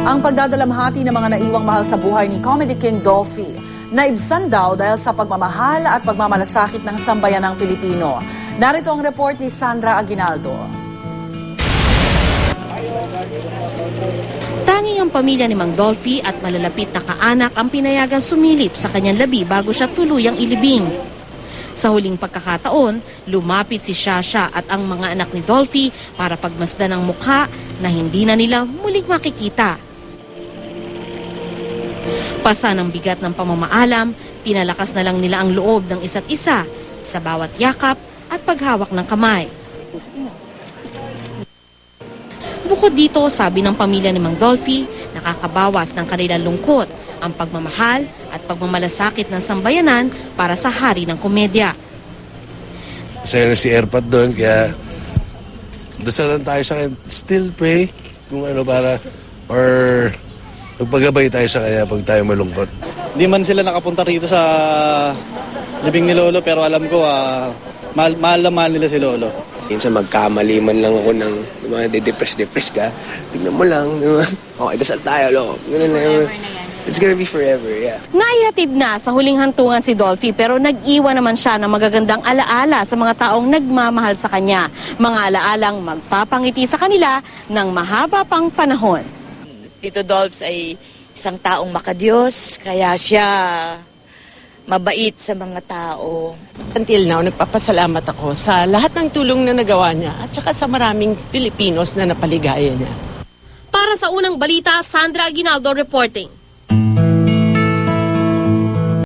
ang pagdadalamhati ng mga naiwang mahal sa buhay ni Comedy King Dolphy. Naibsan daw dahil sa pagmamahal at pagmamalasakit ng sambayanang Pilipino. Narito ang report ni Sandra Aguinaldo. Tanging ang pamilya ni Mang Dolphy at malalapit na kaanak ang pinayagang sumilip sa kanyang labi bago siya tuluyang ilibing. Sa huling pagkakataon, lumapit si Shasha at ang mga anak ni Dolphy para pagmasdan ang mukha na hindi na nila muling makikita. Pasa ng bigat ng pamamaalam, pinalakas na lang nila ang loob ng isa't isa sa bawat yakap at paghawak ng kamay. Bukod dito, sabi ng pamilya ni Mang Dolphy, nakakabawas ng kanilang lungkot ang pagmamahal at pagmamalasakit ng sambayanan para sa hari ng komedya. Masaya na si Erpat doon, kaya dasalan tayo sa akin. Still pray kung ano para, or magpagabay tayo sa kanya pag tayo malungkot. Hindi man sila nakapunta rito sa libing ni Lolo, pero alam ko, mahal na mahal nila si Lolo. Minsan magkamali man lang ako ng mga de-depress ka. Tignan mo lang, diba? Okay, dasal tayo, Lolo. Ganun na yun. It's gonna be forever, yeah. Naihatid na sa huling hantungan si Dolphy pero nag-iwan naman siya ng magagandang alaala sa mga taong nagmamahal sa kanya. Mga alaalang magpapangiti sa kanila ng mahaba pang panahon. Tito Dolphs ay isang taong makadiyos, kaya siya mabait sa mga tao. Until now, nagpapasalamat ako sa lahat ng tulong na nagawa niya at saka sa maraming Pilipinos na napaligaya niya. Para sa unang balita, Sandra Aguinaldo reporting.